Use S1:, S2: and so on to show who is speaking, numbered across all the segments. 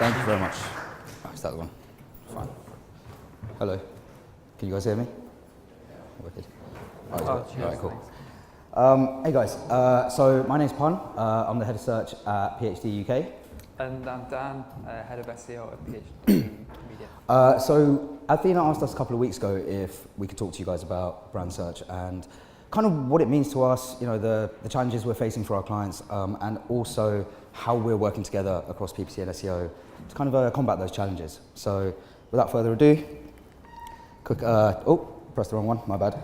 S1: Thank you very much. Oh, is that the one? Fine. Hello. Can you guys hear me? Wicked. All right, cool. Hey guys, so my name's Pun. I'm the head of search at PhD UK.
S2: And I'm Dan, head of SEO at PhD Media.
S1: So Adthena asked us a couple of weeks ago if we could talk to you guys about brand search and kind of what it means to us, you know, the challenges we're facing for our clients, and also how we're working together across PPC and SEO to kind of combat those challenges. So without further ado, quick, pressed the wrong one, my bad.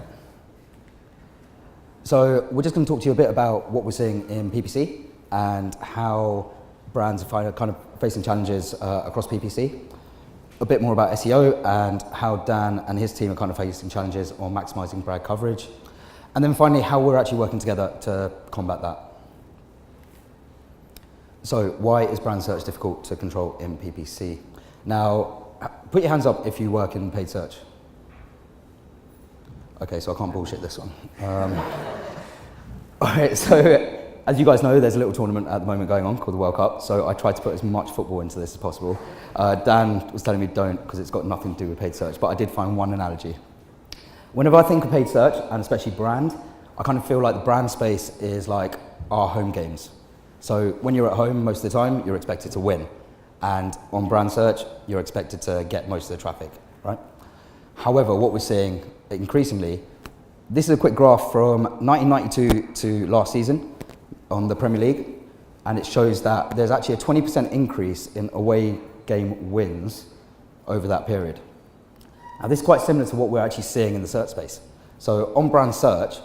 S1: So we're just going to talk to you a bit about what we're seeing in PPC and how brands are kind of facing challenges across PPC. A bit more about SEO and how Dan and his team are kind of facing challenges on maximizing brand coverage. And then finally, how we're actually working together to combat that. So why is brand search difficult to control in PPC? Now, put your hands up if you work in paid search. Okay, so I can't bullshit this one. All right, so as you guys know, there's a little tournament at the moment going on called the World Cup, so I tried to put as much football into this as possible. Dan was telling me don't, because it's got nothing to do with paid search, but I did find one analogy. Whenever I think of paid search, and especially brand, I kind of feel like the brand space is like our home games. So when you're at home most of the time, you're expected to win. And on brand search, you're expected to get most of the traffic, right? However, what we're seeing increasingly, this is a quick graph from 1992 to last season on the Premier League, and it shows that there's actually a 20% increase in away game wins over that period. Now this is quite similar to what we're actually seeing in the search space. So on brand search,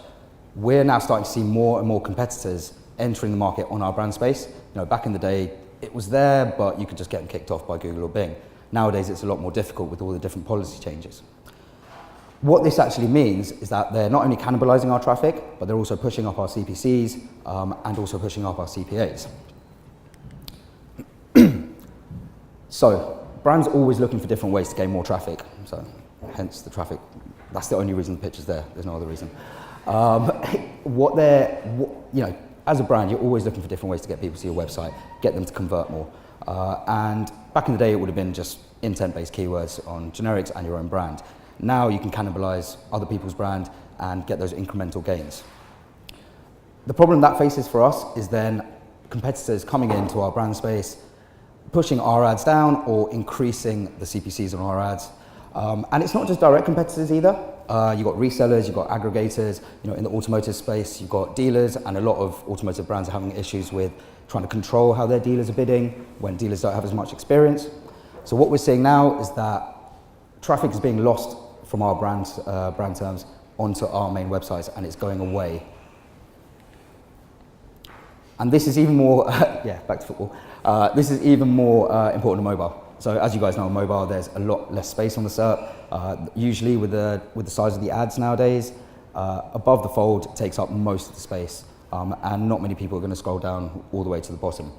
S1: we're now starting to see more and more competitors entering the market on our brand space. You know, back in the day, it was there, but you could just get them kicked off by Google or Bing. Nowadays, it's a lot more difficult with all the different policy changes. What this actually means is that they're not only cannibalizing our traffic, but they're also pushing up our CPCs and also pushing up our CPAs. So, brands are always looking for different ways to gain more traffic. So, hence the traffic. That's the only reason the picture's there. There's no other reason. As a brand, you're always looking for different ways to get people to your website, get them to convert more. And back in the day, it would have been just intent-based keywords on generics and your own brand. Now you can cannibalize other people's brand and get those incremental gains. The problem that faces for us is then competitors coming into our brand space, pushing our ads down or increasing the CPCs on our ads. And it's not just direct competitors either. You've got resellers, you've got aggregators, you know, in the automotive space, you've got dealers, and a lot of automotive brands are having issues with trying to control how their dealers are bidding when dealers don't have as much experience. So what we're seeing now is that traffic is being lost from our brand terms onto our main websites, and it's going away. And this is even more, back to football. This is even more important on mobile. So as you guys know, on mobile, there's a lot less space on the SERP. Usually with the size of the ads nowadays, above the fold takes up most of the space, and not many people are going to scroll down all the way to the bottom.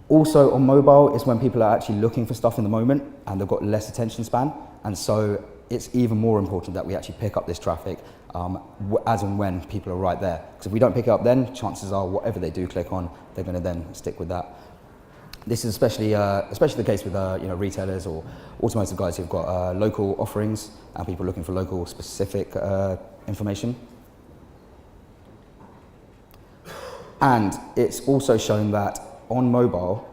S1: Also on mobile is when people are actually looking for stuff in the moment and they've got less attention span, and so it's even more important that we actually pick up this traffic as and when people are right there. Because if we don't pick it up then, chances are whatever they do click on, they're going to then stick with that. This is especially the case with retailers or automotive guys who've got local offerings and people looking for local specific information. And it's also shown that on mobile,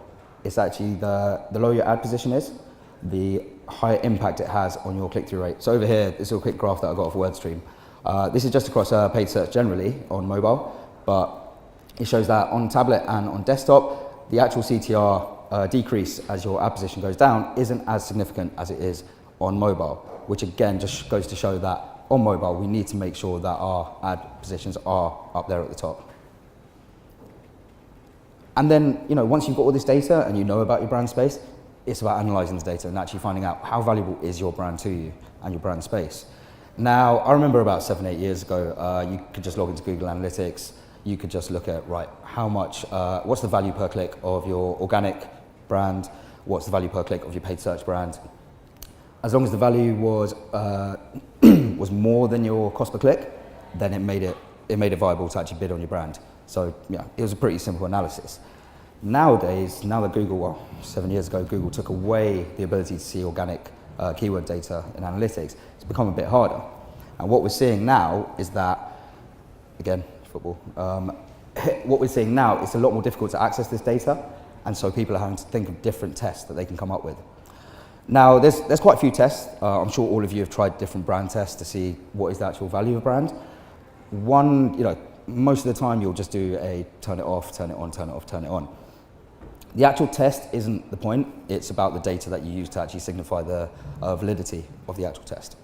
S1: it's actually the lower your ad position is, the higher impact it has on your click-through rate. So over here, this is a quick graph that I got off WordStream. This is just across paid search generally on mobile, but it shows that on tablet and on desktop, the actual CTR decrease as your ad position goes down isn't as significant as it is on mobile, which again just goes to show that on mobile we need to make sure that our ad positions are up there at the top. And then, you know, once you've got all this data and you know about your brand space, it's about analysing the data and actually finding out how valuable is your brand to you and your brand space. Now, I remember about 7-8 years ago, you could just log into Google Analytics. You could just look at, right, how much, what's the value per click of your organic brand? What's the value per click of your paid search brand? As long as the value was was more than your cost per click, then it made it viable to actually bid on your brand. So yeah, it was a pretty simple analysis. Nowadays, now that Google, well, 7 years ago, Google took away the ability to see organic keyword data in analytics, it's become a bit harder. And what we're seeing now is that, again, football, what we're seeing now, it's a lot more difficult to access this data, and so people are having to think of different tests that they can come up with. Now, there's quite a few tests. I'm sure all of you have tried different brand tests to see what is the actual value of a brand. One, most of the time you'll just do a turn it off, turn it on, turn it off, turn it on. The actual test isn't the point, it's about the data that you use to actually signify the validity of the actual test.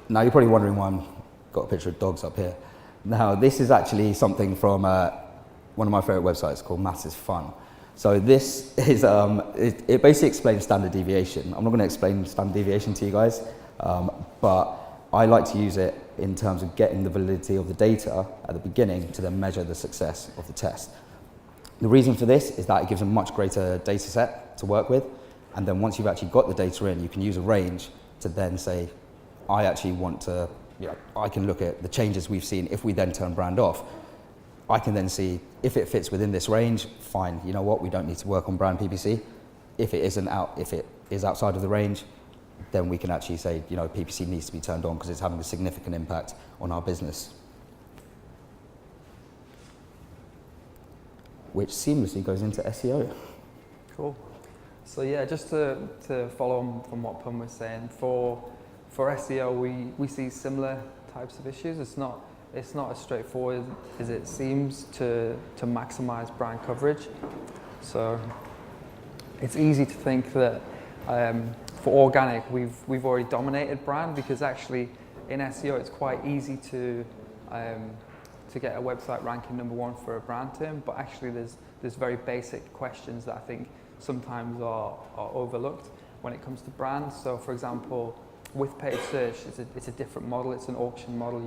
S1: Now you're probably wondering why I've got a picture of dogs up here. Now this is actually something from one of my favourite websites called Maths is Fun. So this is, it basically explains standard deviation. I'm not going to explain standard deviation to you guys, but I like to use it in terms of getting the validity of the data at the beginning to then measure the success of the test. The reason for this is that it gives a much greater data set to work with, and then once you've actually got the data in, you can use a range to then say, I actually want to, I can look at the changes we've seen. If we then turn brand off, I can then see if it fits within this range, fine, you know what, we don't need to work on brand PPC. If it is outside of the range, then we can actually say, PPC needs to be turned on because it's having a significant impact on our business. Which seamlessly goes into SEO. Cool.
S2: So yeah, just to follow on from what Pum was saying, for SEO we see similar types of issues. It's not as straightforward as it seems to maximize brand coverage. So it's easy to think that for organic we've already dominated brand, because actually in SEO it's quite easy to get a website ranking #1 for a brand term, but actually there's very basic questions that I think sometimes are overlooked when it comes to brands. So for example, with paid search, it's a different model. It's an auction model.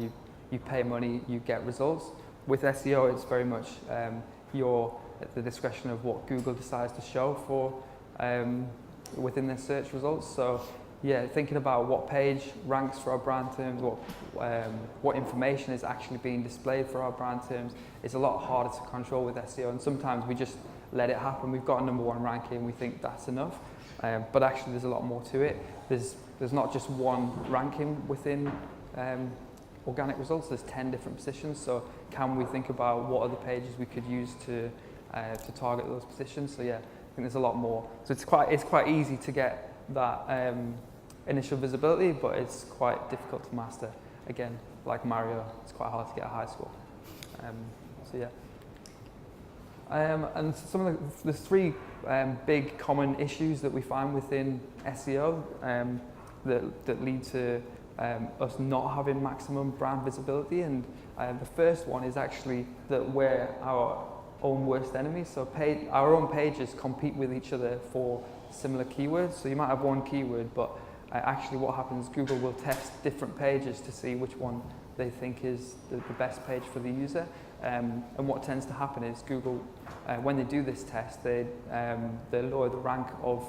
S2: You pay money, you get results. With SEO, it's very much you're at the discretion of what Google decides to show for within their search results. So yeah, thinking about what page ranks for our brand terms, what information is actually being displayed for our brand terms, is a lot harder to control with SEO. And sometimes we just let it happen. We've got a #1 ranking and we think that's enough. But actually there's a lot more to it. There's not just one ranking within organic results, there's 10 different positions. So can we think about what other pages we could use to target those positions? So yeah, I think there's a lot more. So it's quite easy to get that initial visibility, but it's quite difficult to master. Again, like Mario, it's quite hard to get a high score. So yeah. And some of the three big common issues that we find within SEO that lead to us not having maximum brand visibility. And the first one is actually that we're our own worst enemies. So our own pages compete with each other for similar keywords. So you might have one keyword, but actually what happens, Google will test different pages to see which one they think is the best page for the user. And what tends to happen is Google, when they do this test, they lower the rank of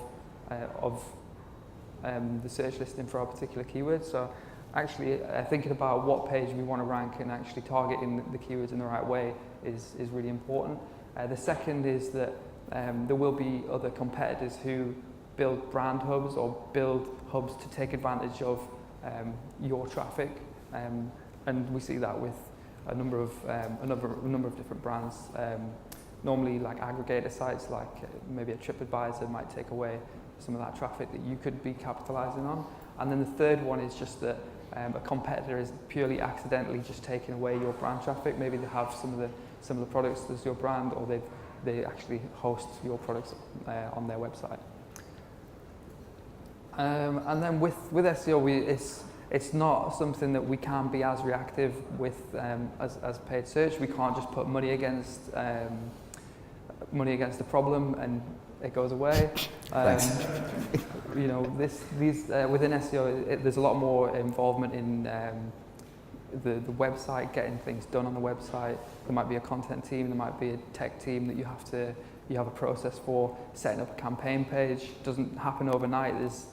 S2: the search listing for our particular keyword. So actually thinking about what page we want to rank and actually targeting the keywords in the right way is really important. The second is that there will be other competitors who build brand hubs or build hubs to take advantage of your traffic, and we see that with a number of different brands. Normally, like aggregator sites, like maybe a TripAdvisor might take away some of that traffic that you could be capitalizing on. And then the third one is just that a competitor is purely accidentally just taking away your brand traffic. Maybe they have some of the products as your brand, or they actually host your products on their website. And then with SEO, it's not something that we can be as reactive with as paid search. We can't just put money against the problem and it goes away. Within SEO, there's a lot more involvement in the website, getting things done on the website. There might be a content team, there might be a tech team that you have a process for. Setting up a campaign page doesn't happen overnight. There's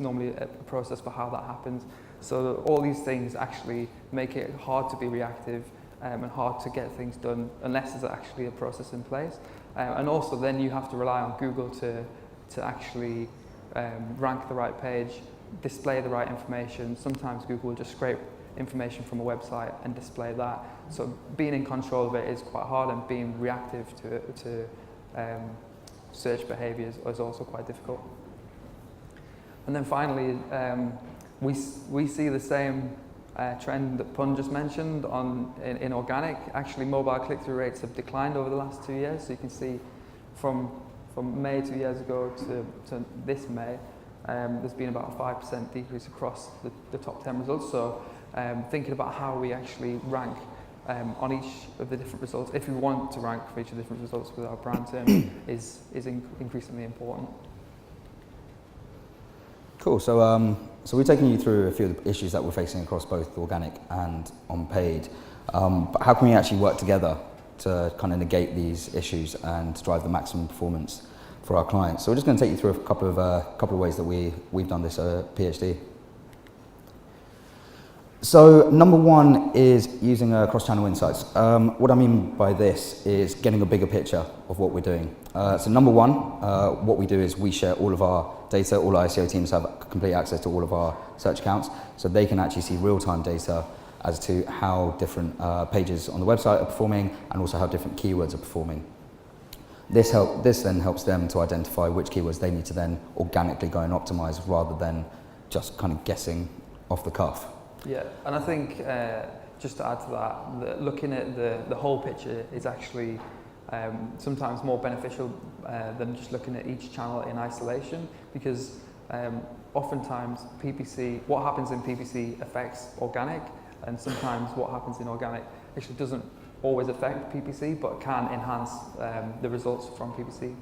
S2: normally a process for how that happens. So all these things actually make it hard to be reactive, and hard to get things done unless there's actually a process in place. And also then you have to rely on Google to actually rank the right page, display the right information. Sometimes Google will just scrape information from a website and display that. So being in control of it is quite hard, and being reactive to search behaviours is also quite difficult. And then finally, we see the same trend that Pun just mentioned in organic. Actually, mobile click-through rates have declined over the last 2 years. So you can see from May 2 years ago to this May, there's been about a 5% decrease across the top 10 results. So thinking about how we actually rank on each of the different results, if we want to rank for each of the different results with our brand term, is increasingly important.
S1: Cool. So we've taken you through a few of the issues that we're facing across both organic and on paid. But how can we actually work together to kind of negate these issues and drive the maximum performance for our clients? So we're just going to take you through a couple of ways that we've done this PhD. So number one is using cross-channel insights. What I mean by this is getting a bigger picture of what we're doing. So number one, what we do is we share all of our data. All our SEO teams have complete access to all of our search accounts, so they can actually see real-time data as to how different pages on the website are performing, and also how different keywords are performing. This then helps them to identify which keywords they need to then organically go and optimize, rather than just kind of guessing off the cuff.
S2: Yeah, and I think just to add to that, looking at the whole picture is actually sometimes more beneficial than just looking at each channel in isolation, because oftentimes what happens in PPC affects organic, and sometimes what happens in organic actually doesn't always affect PPC, but can enhance the results from PPC.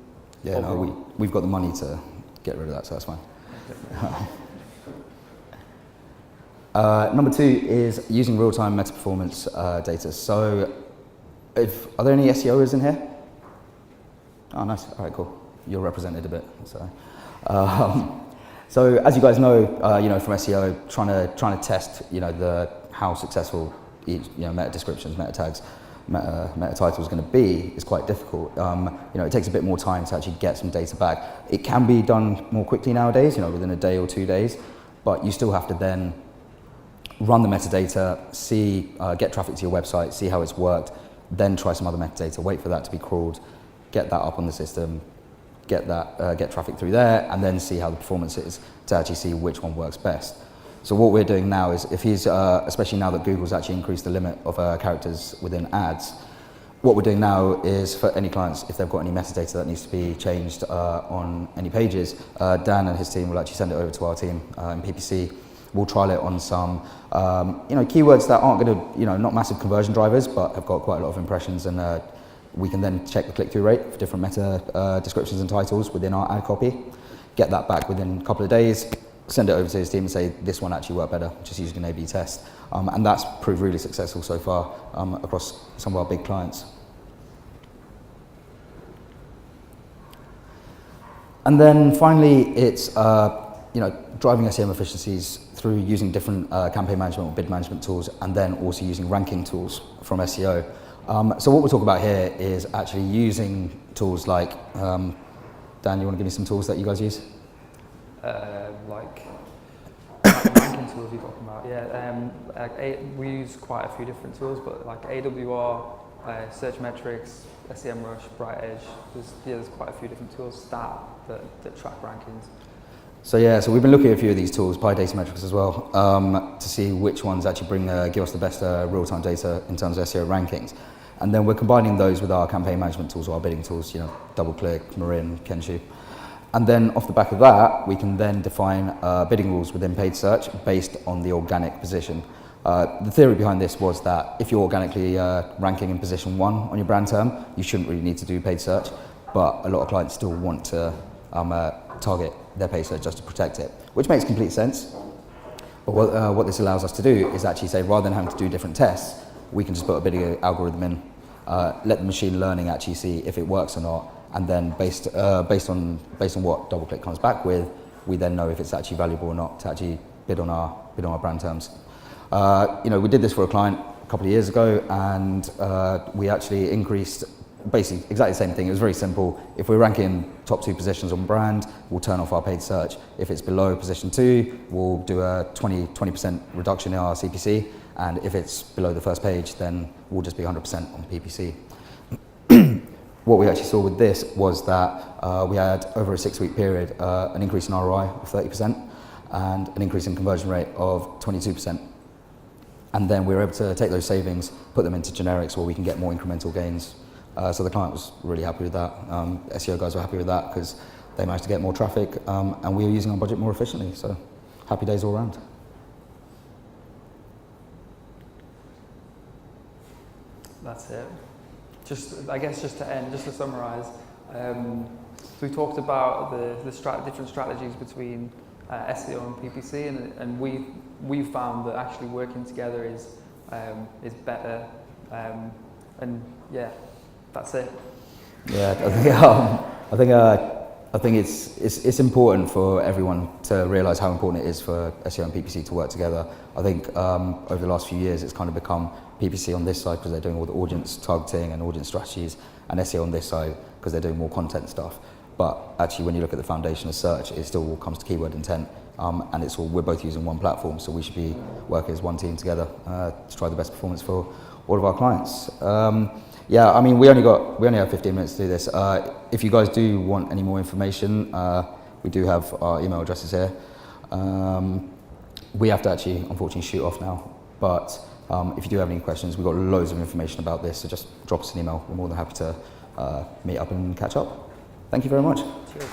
S1: Yeah, no, we've got the money to get rid of that, so that's fine. Number two is using real-time meta-performance data. So, are there any SEOs in here? Oh, nice. All right, cool. You're represented a bit. So as you guys know, from SEO, trying to test, how successful each, meta descriptions, meta tags, meta title is going to be is quite difficult. It takes a bit more time to actually get some data back. It can be done more quickly nowadays, within a day or 2 days, but you still have to then run the metadata, get traffic to your website, see how it's worked, then try some other metadata, wait for that to be crawled, get that up on the system, get traffic through there, and then see how the performance is to actually see which one works best. So what we're doing now is, especially now that Google's actually increased the limit of characters within ads, what we're doing now is for any clients, if they've got any metadata that needs to be changed on any pages, Dan and his team will actually send it over to our team in PPC. We'll trial it on some, keywords that aren't going to, not massive conversion drivers, but have got quite a lot of impressions, and we can then check the click-through rate for different meta descriptions and titles within our ad copy, get that back within a couple of days, send it over to his team and say, this one actually worked better, just using an A/B test. And that's proved really successful so far across some of our big clients. And then finally, it's driving SEM efficiencies through using different campaign management or bid management tools, and then also using ranking tools from SEO. So what we'll talk about here is actually using tools like, Dan, you want to give me some tools that you guys use?
S2: Like ranking tools you're talking about, yeah. We use quite a few different tools, but like AWR, Search Metrics, SEMrush, Bright Edge, there's quite a few different tools that track rankings.
S1: So we've been looking at a few of these tools, by data metrics as well, to see which ones actually give us the best real-time data in terms of SEO rankings. And then we're combining those with our campaign management tools or our bidding tools, DoubleClick, Marin, Kenshu. And then off the back of that, we can then define bidding rules within paid search based on the organic position. The theory behind this was that if you're organically ranking in position 1 on your brand term, you shouldn't really need to do paid search, but a lot of clients still want to target their paid search just to protect it, which makes complete sense. But what this allows us to do is actually say, rather than having to do different tests, we can just put a bidding algorithm in, let the machine learning actually see if it works or not, and then based on what DoubleClick comes back with, we then know if it's actually valuable or not to actually bid on our brand terms. We did this for a client couple of years ago, and we actually increased basically exactly the same thing. It was very simple. If we're ranking top 2 positions on brand, we'll turn off our paid search. If it's below position 2, we'll do a 20% reduction in our CPC, and if it's below the first page, then we'll just be 100% on PPC. What we actually saw with this was that we had, over a 6-week period, an increase in ROI of 30% and an increase in conversion rate of 22%. And then we were able to take those savings, put them into generics where we can get more incremental gains. So the client was really happy with that. SEO guys were happy with that because they managed to get more traffic, and we were using our budget more efficiently. So happy days all around.
S2: That's it. I guess just to end, just to summarise, so we talked about the different strategies between SEO and PPC, and we've found that actually working together is better, and yeah, that's it.
S1: Yeah, I think it's important for everyone to realise how important it is for SEO and PPC to work together. I think over the last few years it's kind of become PPC on this side because they're doing all the audience targeting and audience strategies, and SEO on this side because they're doing more content stuff. But actually, when you look at the foundation of search, it still all comes to keyword intent, and we're both using one platform, so we should be working as one team together to try the best performance for all of our clients. Yeah, I mean, we only have 15 minutes to do this. If you guys do want any more information, we do have our email addresses here. We have to actually, unfortunately, shoot off now. But if you do have any questions, we've got loads of information about this, so just drop us an email. We're more than happy to meet up and catch up. Thank you very much. Cheers.